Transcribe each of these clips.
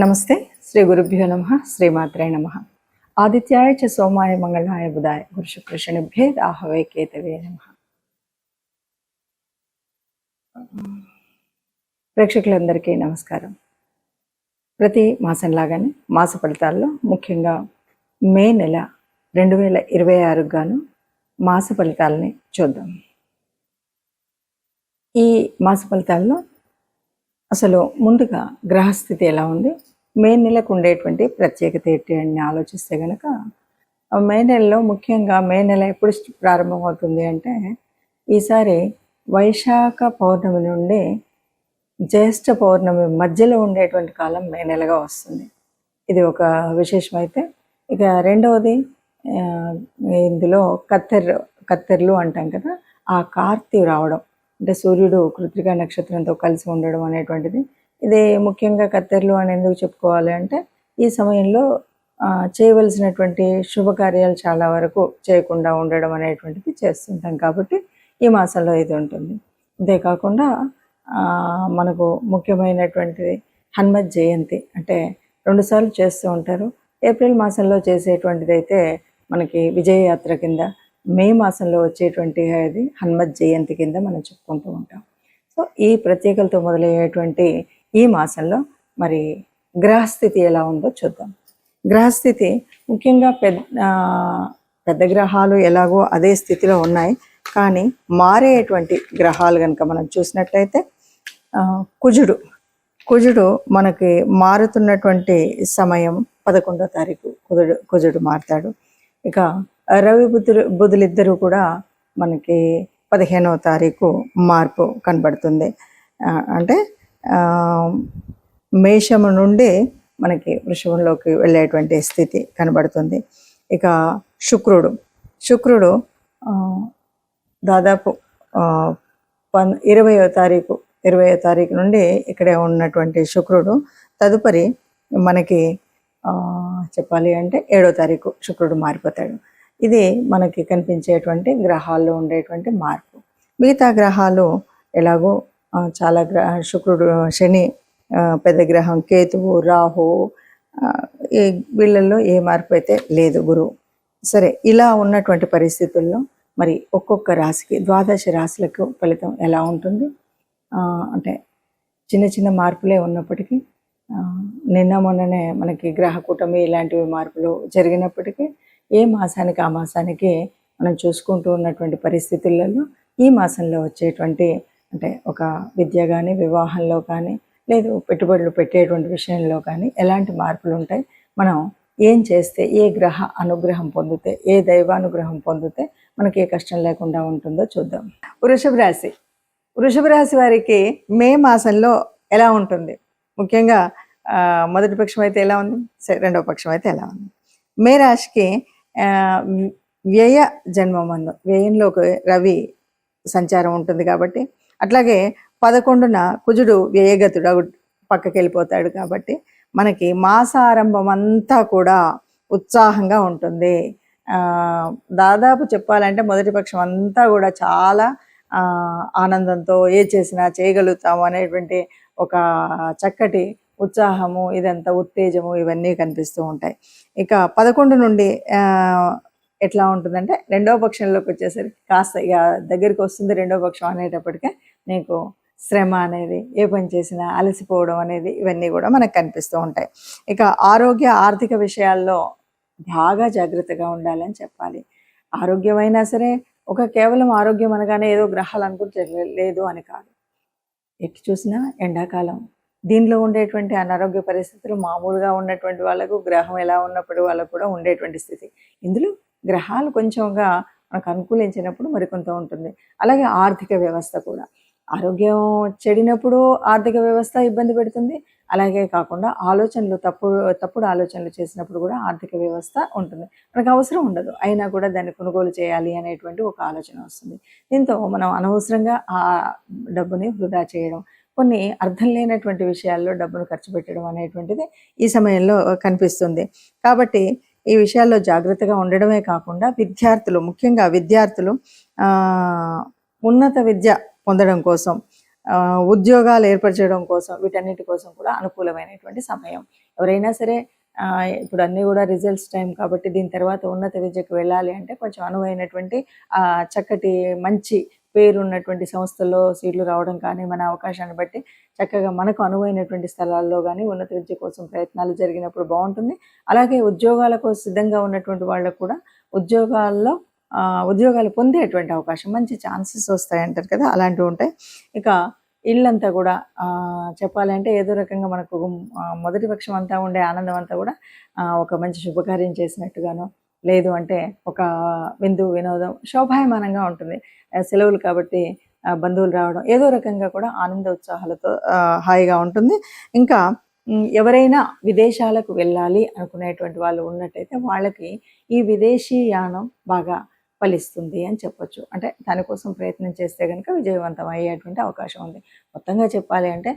నమస్తే. శ్రీ గురుభ్యో నమః. శ్రీమాత్రే నమః. ఆదిత్యాయ చ సోమాయ మంగళాయ బుధాయ గురు శుక్ర శనిభ్యే రాహవే కేతవే నమః. ప్రేక్షకులందరికీ నమస్కారం. ప్రతి మాసం లాగానే మాస ఫలితాల్లో ముఖ్యంగా మే నెల 2026 గాను మాస ఫలితాలని చూద్దాం. ఈ మాస ఫలితాల్లో అసలు ముందుగా గ్రహస్థితి ఎలా ఉంది, మే నెలకు ఉండేటువంటి ప్రత్యేకత ఏంటి అని ఆలోచిస్తే కనుక, మే నెలలో ముఖ్యంగా మే నెల ఎప్పుడు ప్రారంభమవుతుంది అంటే, ఈసారి వైశాఖ పౌర్ణమి నుండి జ్యేష్ఠ పౌర్ణమి మధ్యలో ఉండేటువంటి కాలం మే నెలగా వస్తుంది. ఇది ఒక విశేషమైతే, ఇక రెండవది ఇందులో కత్తెర్లు అంటాం కదా, ఆ కార్తీ రావడం అంటే సూర్యుడు కృత్తికా నక్షత్రంతో కలిసి ఉండడం అనేటువంటిది. ఇది ముఖ్యంగా కత్తెర్లు అని ఎందుకు చెప్పుకోవాలి అంటే, ఈ సమయంలో చేయవలసినటువంటి శుభకార్యాలు చాలా వరకు చేయకుండా ఉండడం అనేటువంటిది చేస్తుంటాం కాబట్టి ఈ మాసంలో ఇది ఉంటుంది. అంతేకాకుండా మనకు ముఖ్యమైనటువంటిది హనుమత్ జయంతి, అంటే 2 సార్లు చేస్తూ ఉంటారు. ఏప్రిల్ మాసంలో చేసేటువంటిది అయితే మనకి విజయయాత్ర కింద, మే మాసంలో వచ్చేటువంటి అది హనుమత్ జయంతి కింద మనం చెప్పుకుంటూ ఉంటాం. సో ఈ ప్రత్యేకతతో మొదలయ్యేటువంటి ఈ మాసంలో మరి గ్రహస్థితి ఎలా ఉందో చూద్దాం. గ్రహస్థితి ముఖ్యంగా పెద్ద గ్రహాలు ఎలాగో అదే స్థితిలో ఉన్నాయి, కానీ మారేటువంటి గ్రహాలు కనుక మనం చూసినట్లయితే కుజుడు మనకి మారుతున్నటువంటి సమయం 11వ తారీఖు కుజుడు మారుతాడు. ఇక రవి బుధులిద్దరూ కూడా మనకి 15వ తారీఖు మార్పు కనబడుతుంది. అంటే మేషము నుండి మనకి వృషభంలోకి వెళ్ళేటువంటి స్థితి కనబడుతుంది. ఇక శుక్రుడు దాదాపు 20వ తారీఖు నుండి ఇక్కడే ఉన్నటువంటి శుక్రుడు తదుపరి మనకి చెప్పాలి అంటే 7వ తారీఖు శుక్రుడు మారిపోతాడు. ఇది మనకి కనిపించేటువంటి గ్రహాల్లో ఉండేటువంటి మార్పు. మిగతా గ్రహాలు ఎలాగో చాలా శుక్రుడు, శని, పెద్ద గ్రహం కేతువు, రాహు, వీళ్ళల్లో ఏ మార్పు అయితే లేదు, గురువు. సరే, ఇలా ఉన్నటువంటి పరిస్థితుల్లో మరి ఒక్కొక్క రాశికి 12 రాశులకు ఫలితం ఎలా ఉంటుంది అంటే చిన్న చిన్న మార్పులే ఉన్నప్పటికీ, నిన్న మొన్ననే మనకి గ్రహ కూటమి ఇలాంటివి మార్పులు జరిగినప్పటికీ ఏ మాసానికి ఆ మాసానికి మనం చూసుకుంటూ ఉన్నటువంటి పరిస్థితులలో ఈ మాసంలో వచ్చేటువంటి అంటే ఒక విద్య కానీ, వివాహంలో కానీ, లేదు పెట్టుబడులు పెట్టేటువంటి విషయంలో కానీ ఎలాంటి మార్పులు ఉంటాయి, మనం ఏం చేస్తే, ఏ గ్రహ అనుగ్రహం పొందితే, ఏ దైవానుగ్రహం పొందితే మనకి ఏ కష్టం లేకుండా ఉంటుందో చూద్దాం. వృషభ రాశి వారికి మే మాసంలో ఎలా ఉంటుంది? ముఖ్యంగా మొదటి పక్షం అయితే ఎలా ఉంది, రెండవ పక్షం అయితే ఎలా ఉంది? మే రాశికి వ్యయ జన్మమందు, వ్యయంలోకి రవి సంచారం ఉంటుంది కాబట్టి, అట్లాగే 11న కుజుడు వ్యయగతుడు పక్కకి వెళ్ళిపోతాడు కాబట్టి మనకి మాసారంభం అంతా కూడా ఉత్సాహంగా ఉంటుంది. దాదాపు చెప్పాలంటే మొదటి పక్షం అంతా కూడా చాలా ఆనందంతో ఏ చేసినా చేయగలుగుతాము అనేటువంటి ఒక చక్కటి ఉత్సాహము, ఇదంతా ఉత్తేజము, ఇవన్నీ కనిపిస్తూ ఉంటాయి. ఇక 11 నుండి ఎట్లా ఉంటుందంటే రెండవ పక్షంలోకి వచ్చేసరికి కాస్త ఇక దగ్గరికి వస్తుంది. రెండవ పక్షం అనేటప్పటికే నీకు శ్రమ అనేది, ఏ పని చేసినా అలసిపోవడం అనేది, ఇవన్నీ కూడా మనకు కనిపిస్తూ ఉంటాయి. ఇక ఆర్థిక విషయాల్లో బాగా జాగ్రత్తగా ఉండాలని చెప్పాలి. ఆరోగ్యమైనా సరే, కేవలం ఆరోగ్యం అనగానే ఏదో గ్రహాలు అనుకుంటే లేదు అని కాదు. ఎటు చూసినా ఎండాకాలం, దీనిలో ఉండేటువంటి అనారోగ్య పరిస్థితులు మామూలుగా ఉన్నటువంటి వాళ్ళకు, గ్రహం ఎలా ఉన్నప్పుడు వాళ్ళకు కూడా ఉండేటువంటి స్థితి. ఇందులో గ్రహాలు కొంచెంగా మనకు అనుకూలించినప్పుడు మరికొంత ఉంటుంది. అలాగే ఆర్థిక వ్యవస్థ కూడా, ఆరోగ్యం చెడినప్పుడు ఆర్థిక వ్యవస్థ ఇబ్బంది పెడుతుంది. అలాగే కాకుండా తప్పుడు ఆలోచనలు చేసినప్పుడు కూడా ఆర్థిక వ్యవస్థ ఉంటుంది. మనకు అవసరం ఉండదు, అయినా కూడా దాన్ని కొనుగోలు చేయాలి అనేటువంటి ఒక ఆలోచన వస్తుంది. దీంతో మనం అనవసరంగా ఆ డబ్బుని వృధా చేయడం, కొన్ని అర్థం లేనటువంటి విషయాల్లో డబ్బును ఖర్చు పెట్టడం అనేటువంటిది ఈ సమయంలో కనిపిస్తుంది. కాబట్టి ఈ విషయాల్లో జాగ్రత్తగా ఉండడమే కాకుండా ముఖ్యంగా విద్యార్థులు ఉన్నత విద్య పొందడం కోసం, ఉద్యోగాలు ఏర్పరచడం కోసం, వీటన్నిటి కోసం కూడా అనుకూలమైనటువంటి సమయం. ఎవరైనా సరే ఇప్పుడు అన్నీ కూడా రిజల్ట్స్ టైం కాబట్టి దీని తర్వాత ఉన్నత విద్యకు వెళ్ళాలి అంటే కొంచెం అనువైనటువంటి చక్కటి మంచి పేరున్నటువంటి సంస్థల్లో సీట్లు రావడం కానీ, మన అవకాశాన్ని బట్టి చక్కగా మనకు అనువైనటువంటి స్థలాల్లో కానీ ఉన్నత విద్య కోసం ప్రయత్నాలు జరిగినప్పుడు బాగుంటుంది. అలాగే ఉద్యోగాలకు సిద్ధంగా ఉన్నటువంటి వాళ్ళకు కూడా ఉద్యోగాలు పొందేటువంటి అవకాశం, మంచి ఛాన్సెస్ వస్తాయి అంటారు కదా, అలాంటివి ఉంటాయి. ఇక ఇల్లంతా కూడా చెప్పాలంటే ఏదో రకంగా మనకు మొదటి పక్షం అంతా ఉండే ఆనందం అంతా కూడా ఒక మంచి శుభకార్యం చేసినట్టుగాను, లేదు అంటే ఒక విందు వినోదం శోభాయమానంగా ఉంటుంది. సెలవులు కాబట్టి బంధువులు రావడం ఏదో రకంగా కూడా ఆనంద ఉత్సాహాలతో హాయిగా ఉంటుంది. ఇంకా ఎవరైనా విదేశాలకు వెళ్ళాలి అనుకునేటువంటి వాళ్ళు ఉన్నట్టయితే వాళ్ళకి ఈ విదేశీ యానం బాగా ఫలిస్తుంది అని చెప్పొచ్చు. అంటే దానికోసం ప్రయత్నం చేస్తే కనుక విజయవంతం అయ్యేటువంటి అవకాశం ఉంది. మొత్తంగా చెప్పాలి అంటే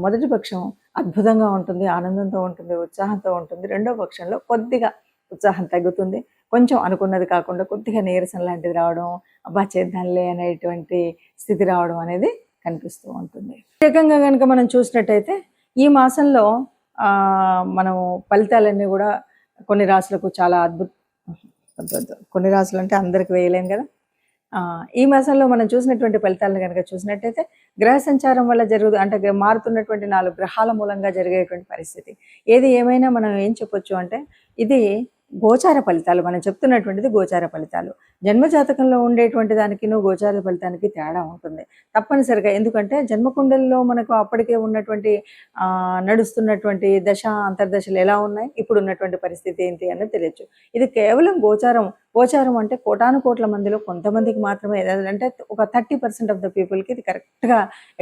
మొదటి పక్షం అద్భుతంగా ఉంటుంది, ఆనందంతో ఉంటుంది, ఉత్సాహంతో ఉంటుంది. రెండో పక్షంలో కొద్దిగా ఉత్సాహం తగ్గుతుంది, కొంచెం అనుకున్నది కాకుండా కొద్దిగా నీరసం లాంటిది రావడం, అబ్బా చేద్దాంలే అనేటువంటి స్థితి రావడం అనేది కనిపిస్తూ ఉంటుంది. ప్రత్యేకంగా కనుక మనం చూసినట్టయితే ఈ మాసంలో మనం ఫలితాలన్నీ కూడా కొన్ని రాశులకు చాలా కొన్ని రాశులు అంటే అందరికి వేయలేం కదా. ఈ మాసంలో మనం చూసినటువంటి ఫలితాలను కనుక చూసినట్టయితే గ్రహ సంచారం వల్ల అంటే మారుతున్నటువంటి 4 గ్రహాల మూలంగా జరిగేటువంటి పరిస్థితి. ఏది ఏమైనా మనం ఏం చెప్పొచ్చు అంటే ఇది గోచార ఫలితాలు. మనం చెప్తున్నటువంటిది గోచార ఫలితాలు. జన్మజాతకంలో ఉండేటువంటి దానికి గోచార ఫలితానికి తేడా ఉంటుంది తప్పనిసరిగా. ఎందుకంటే జన్మకుండల్లో మనకు అప్పటికే ఉన్నటువంటి నడుస్తున్నటువంటి దశ అంతర్దశలు ఎలా ఉన్నాయి, ఇప్పుడు ఉన్నటువంటి పరిస్థితి ఏంటి అన్నది తెలియచ్చు. ఇది కేవలం గోచారం అంటే కోటాను కోట్ల మందిలో కొంతమందికి మాత్రమే, అంటే ఒక 30% ఆఫ్ ద పీపుల్కి ఇది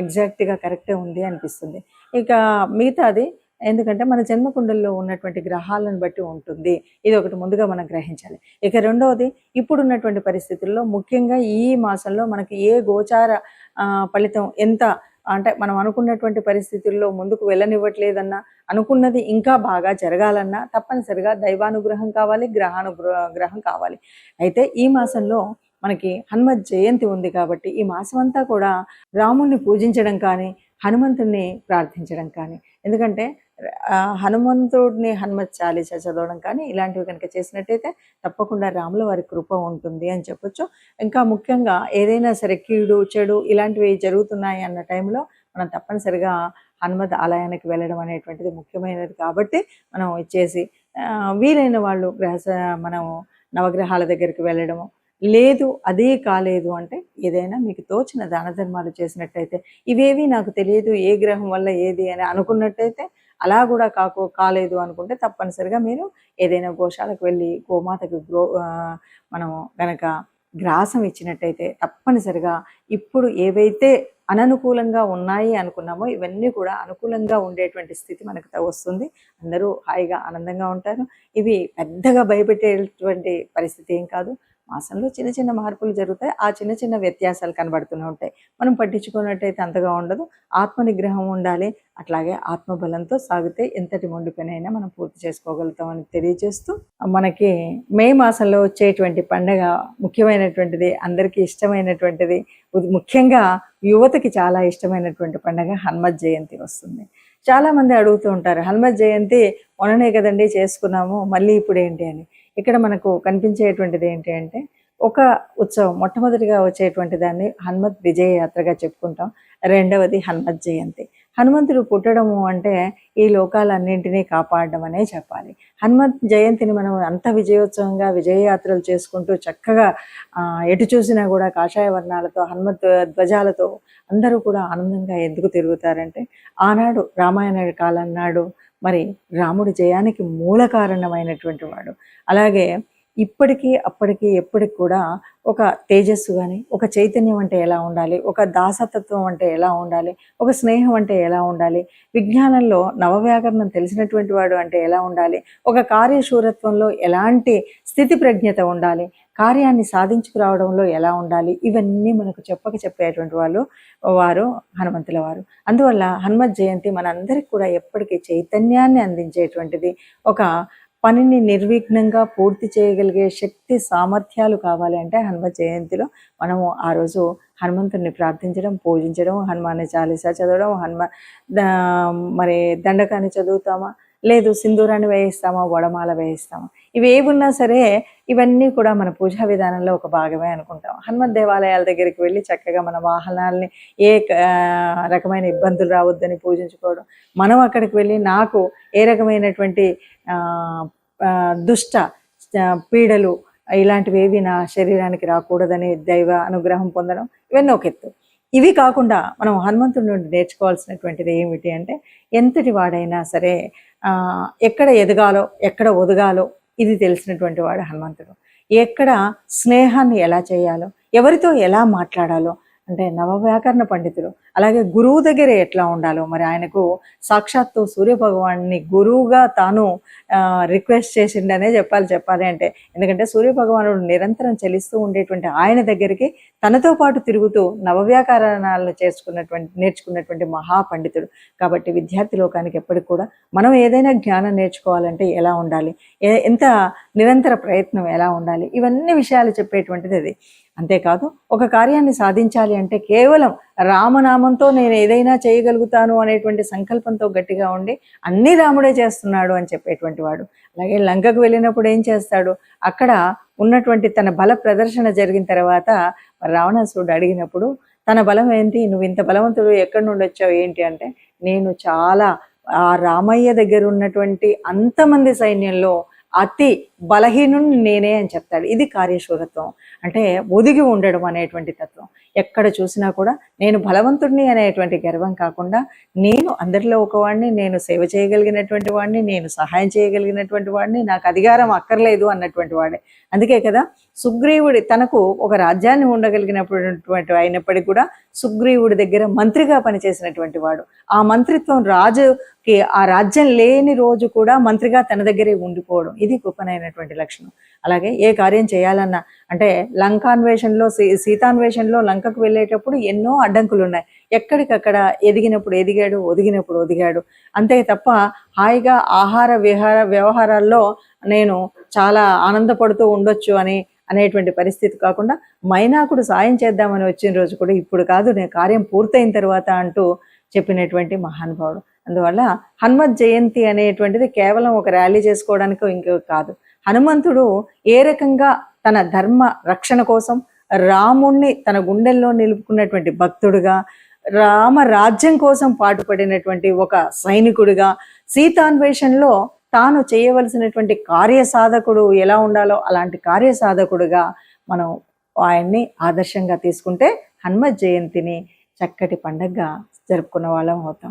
ఎగ్జాక్ట్గా కరెక్టే ఉంది అనిపిస్తుంది. ఇక మిగతాది ఎందుకంటే మన జన్మకుండల్లో ఉన్నటువంటి గ్రహాలను బట్టి ఉంటుంది. ఇది ఒకటి ముందుగా మనం గ్రహించాలి. ఇక రెండవది, ఇప్పుడున్నటువంటి పరిస్థితుల్లో ముఖ్యంగా ఈ మాసంలో మనకి ఏ గోచార ఫలితం ఎంత అంటే మనం అనుకున్నటువంటి పరిస్థితుల్లో ముందుకు వెళ్ళనివ్వట్లేదన్నా, అనుకున్నది ఇంకా బాగా జరగాలన్నా తప్పనిసరిగా దైవానుగ్రహం కావాలి, గ్రహం కావాలి. అయితే ఈ మాసంలో మనకి హనుమత్ జయంతి ఉంది కాబట్టి ఈ మాసం అంతా కూడా రాముణ్ణి పూజించడం కానీ, హనుమంతుడిని ప్రార్థించడం కానీ, ఎందుకంటే హనుమంతుడిని హనుమత్ చాలీసా చదవడం కానీ ఇలాంటివి కనుక చేసినట్టయితే తప్పకుండా రాముల వారి కృప ఉంటుంది అని చెప్పొచ్చు. ఇంకా ముఖ్యంగా ఏదైనా సరే కీడు చెడు ఇలాంటివి జరుగుతున్నాయి అన్న టైంలో మనం తప్పనిసరిగా హనుమత్ ఆలయానికి వెళ్ళడం అనేటువంటిది ముఖ్యమైనది. కాబట్టి మనం ఇచ్చేసి వీలైన వాళ్ళు మనం నవగ్రహాల దగ్గరికి వెళ్ళడము, లేదు అదే కాలేదు అంటే ఏదైనా మీకు తోచిన దాన ధర్మాలు చేసినట్టయితే, ఇవేవి నాకు తెలియదు ఏ గ్రహం వల్ల ఏది అని అనుకున్నట్టయితే, అలా కూడా కాలేదు అనుకుంటే తప్పనిసరిగా మీరు ఏదైనా గోశాలకు వెళ్ళి గోమాతకి మనం గనక గ్రాసం ఇచ్చినట్టయితే తప్పనిసరిగా ఇప్పుడు ఏవైతే అననుకూలంగా ఉన్నాయి అనుకున్నామో ఇవన్నీ కూడా అనుకూలంగా ఉండేటువంటి స్థితి మనకు వస్తుంది. అందరూ హాయిగా ఆనందంగా ఉంటారు. ఇవి పెద్దగా భయపెట్టేటువంటి పరిస్థితి ఏం కాదు. మాసంలో చిన్న చిన్న మార్పులు జరుగుతాయి, ఆ చిన్న చిన్న వ్యత్యాసాలు కనబడుతూనే ఉంటాయి. మనం పట్టించుకున్నట్టయితే అంతగా ఉండదు. ఆత్మ నిగ్రహం ఉండాలి, అట్లాగే ఆత్మబలంతో సాగితే ఎంతటి మొండి పనైనా మనం పూర్తి చేసుకోగలుగుతామని తెలియజేస్తూ, మనకి మే మాసంలో వచ్చేటువంటి పండగ ముఖ్యమైనటువంటిది, అందరికీ ఇష్టమైనటువంటిది, ముఖ్యంగా యువతకి చాలా ఇష్టమైనటువంటి పండగ హనుమత్ జయంతి వస్తుంది. చాలామంది అడుగుతూ ఉంటారు, హనుమత్ జయంతి మొన్ననే కదండి చేసుకున్నాము, మళ్ళీ ఇప్పుడు ఏంటి అని. ఇక్కడ మనకు కనిపించేటువంటిది ఏంటి అంటే, ఒక ఉత్సవం మొట్టమొదటిగా వచ్చేటువంటి దాన్ని హనుమత్ విజయ యాత్రగా చెప్పుకుంటాం. రెండవది హనుమత్ జయంతి. హనుమంతుడు పుట్టడము అంటే ఈ లోకాలన్నింటినీ కాపాడడం అనే చెప్పాలి. హనుమత్ జయంతిని మనం అంత విజయోత్సవంగా విజయయాత్రలు చేసుకుంటూ చక్కగా ఎటు చూసినా కూడా కాషాయ వర్ణాలతో హనుమత్ ధ్వజాలతో అందరూ కూడా ఆనందంగా ఎందుకు తిరుగుతారంటే, ఆనాడు రామాయణ కాలం నాడు మరి రాముడి జయానికి మూల కారణమైనటువంటి వాడు. అలాగే ఇప్పటికీ అప్పటికి ఎప్పటికి కూడా ఒక తేజస్సు కానీ, ఒక చైతన్యం అంటే ఎలా ఉండాలి, ఒక దాసతత్వం అంటే ఎలా ఉండాలి, ఒక స్నేహం అంటే ఎలా ఉండాలి, విజ్ఞానంలో నవవ్యాకరణం తెలిసినటువంటి వాడు అంటే ఎలా ఉండాలి, ఒక కార్యశూరత్వంలో ఎలాంటి స్థితి ప్రజ్ఞత ఉండాలి, కార్యాన్ని సాధించుకురావడంలో ఎలా ఉండాలి, ఇవన్నీ మనకు చెప్పేటువంటి వారు హనుమంతుల వారు. అందువల్ల హనుమత్ జయంతి మనందరికీ కూడా ఎప్పటికీ చైతన్యాన్ని అందించేటువంటిది. ఒక పనిని నిర్విఘ్నంగా పూర్తి చేయగలిగే శక్తి సామర్థ్యాలు కావాలి అంటే హనుమత్ జయంతిలో మనము ఆ రోజు హనుమంతుడిని ప్రార్థించడం, పూజించడం, హనుమాన్ చాలీసా చదవడం, మరి దండకాన్ని చదువుతామా, లేదు సింధూరాన్ని వేయిస్తామా, వడమాల వేయిస్తామా, ఇవి ఏవున్నా సరే ఇవన్నీ కూడా మన పూజా విధానంలో ఒక భాగమే అనుకుంటాం. హనుమత్ దేవాలయాల దగ్గరికి వెళ్ళి చక్కగా మన వాహనాల్ని ఏ రకమైన ఇబ్బందులు రావద్దని పూజించుకోవడం, మనం అక్కడికి వెళ్ళి నాకు ఏ రకమైనటువంటి దుష్ట పీడలు ఇలాంటివి ఏవి నా శరీరానికి రాకూడదని దైవ అనుగ్రహం పొందడం, ఇవన్నీ ఒక ఎత్తు. ఇవి కాకుండా మనం హనుమంతుడి నుండి నేర్చుకోవాల్సినటువంటిది ఏమిటి అంటే, ఎంతటి వాడైనా సరే ఎక్కడ ఎదగాలో ఎక్కడ ఒదగాలో ఇది తెలిసినటువంటి వాడు హనుమంతుడు. ఎక్కడ స్నేహాన్ని ఎలా చేయాలో, ఎవరితో ఎలా మాట్లాడాలో, అంటే నవవ్యాకరణ పండితుడు. అలాగే గురువు దగ్గర ఎట్లా ఉండాలో, మరి ఆయనకు సాక్షాత్తు సూర్యభగవాన్ని గురువుగా తాను రిక్వెస్ట్ చేసిండనే చెప్పాలి అంటే, ఎందుకంటే సూర్యభగవానుడు నిరంతరం చలిస్తూ ఉండేటువంటి ఆయన దగ్గరికి తనతో పాటు తిరుగుతూ నవవ్యాకరణాలను నేర్చుకున్నటువంటి మహాపండితుడు. కాబట్టి విద్యార్థి లోకానికి ఎప్పటికి కూడా మనం ఏదైనా జ్ఞానం నేర్చుకోవాలంటే ఎలా ఉండాలి, ఎంత నిరంతర ప్రయత్నం ఎలా ఉండాలి, ఇవన్నీ విషయాలు చెప్పేటువంటిది అది. అంతేకాదు ఒక కార్యాన్ని సాధించాలి అంటే కేవలం రామనామంతో నేను ఏదైనా చేయగలుగుతాను అనేటువంటి సంకల్పంతో గట్టిగా ఉండి అన్నీ రాముడే చేస్తున్నాడు అని చెప్పేటువంటి వాడు. అలాగే లంకకు వెళ్ళినప్పుడు ఏం చేస్తాడు, అక్కడ ఉన్నటువంటి తన బల ప్రదర్శన జరిగిన తర్వాత రావణాసురుడు అడిగినప్పుడు తన బలం ఏంటి, నువ్వు ఇంత బలవంతుడు ఎక్కడి నుండి వచ్చావు ఏంటి అంటే, నేను చాలా ఆ రామయ్య దగ్గర ఉన్నటువంటి అంతమంది సైన్యంలో అతి బలహీనుని నేనే అని చెప్తాడు. ఇది కార్యశూరత్వం, అంటే ఒదిగి ఉండడం అనేటువంటి తత్వం. ఎక్కడ చూసినా కూడా నేను బలవంతుడిని అనేటువంటి గర్వం కాకుండా, నేను అందరిలో ఒకవాడిని, నేను సేవ చేయగలిగినటువంటి వాడిని, నేను సహాయం చేయగలిగినటువంటి వాడిని, నాకు అధికారం అక్కర్లేదు అన్నటువంటి వాడే. అందుకే కదా సుగ్రీవుడి తనకు ఒక రాజ్యాన్ని ఉండగలిగినటువంటి అయినప్పటికీ కూడా సుగ్రీవుడి దగ్గర మంత్రిగా పనిచేసినటువంటి వాడు. ఆ మంత్రిత్వం రాజుకి ఆ రాజ్యం లేని రోజు కూడా మంత్రిగా తన దగ్గరే ఉండిపోవడం, ఇది గొప్పనైనటువంటి లక్షణం. అలాగే ఏ కార్యం చేయాలన్నా, అంటే లంకాన్వేషణలో సీతాన్వేషణలో లంకకు వెళ్ళేటప్పుడు ఎన్నో అడ్డంకులు ఉన్నాయి. ఎక్కడికక్కడ ఎదిగినప్పుడు ఎదిగాడు, ఒదిగినప్పుడు ఒదిగాడు. అంతే తప్ప హాయిగా ఆహార వ్యవహారాల్లో నేను చాలా ఆనందపడుతూ ఉండొచ్చు అనేటువంటి పరిస్థితి కాకుండా, మైనాకుడు సాయం చేద్దామని వచ్చిన రోజు కూడా ఇప్పుడు కాదు, నేను కార్యం పూర్తయిన తర్వాత అంటూ చెప్పినటువంటి మహానుభావుడు. అందువల్ల హనుమత్ జయంతి అనేటువంటిది కేవలం ఒక ర్యాలీ చేసుకోవడానికి ఇంకో కాదు. హనుమంతుడు ఏ రకంగా తన ధర్మ రక్షణ కోసం రాముణ్ణి తన గుండెల్లో నిలుపుకున్నటువంటి భక్తుడుగా, రామ రాజ్యం కోసం పాటుపడినటువంటి ఒక సైనికుడిగా, సీతాన్వేషణలో తాను చేయవలసినటువంటి కార్యసాధకుడు ఎలా ఉండాలో అలాంటి కార్యసాధకుడుగా మనం ఆయన్ని ఆదర్శంగా తీసుకుంటే హనుమత్ జయంతిని చక్కటి పండగగా జరుపుకున్న వాళ్ళం అవుతాం.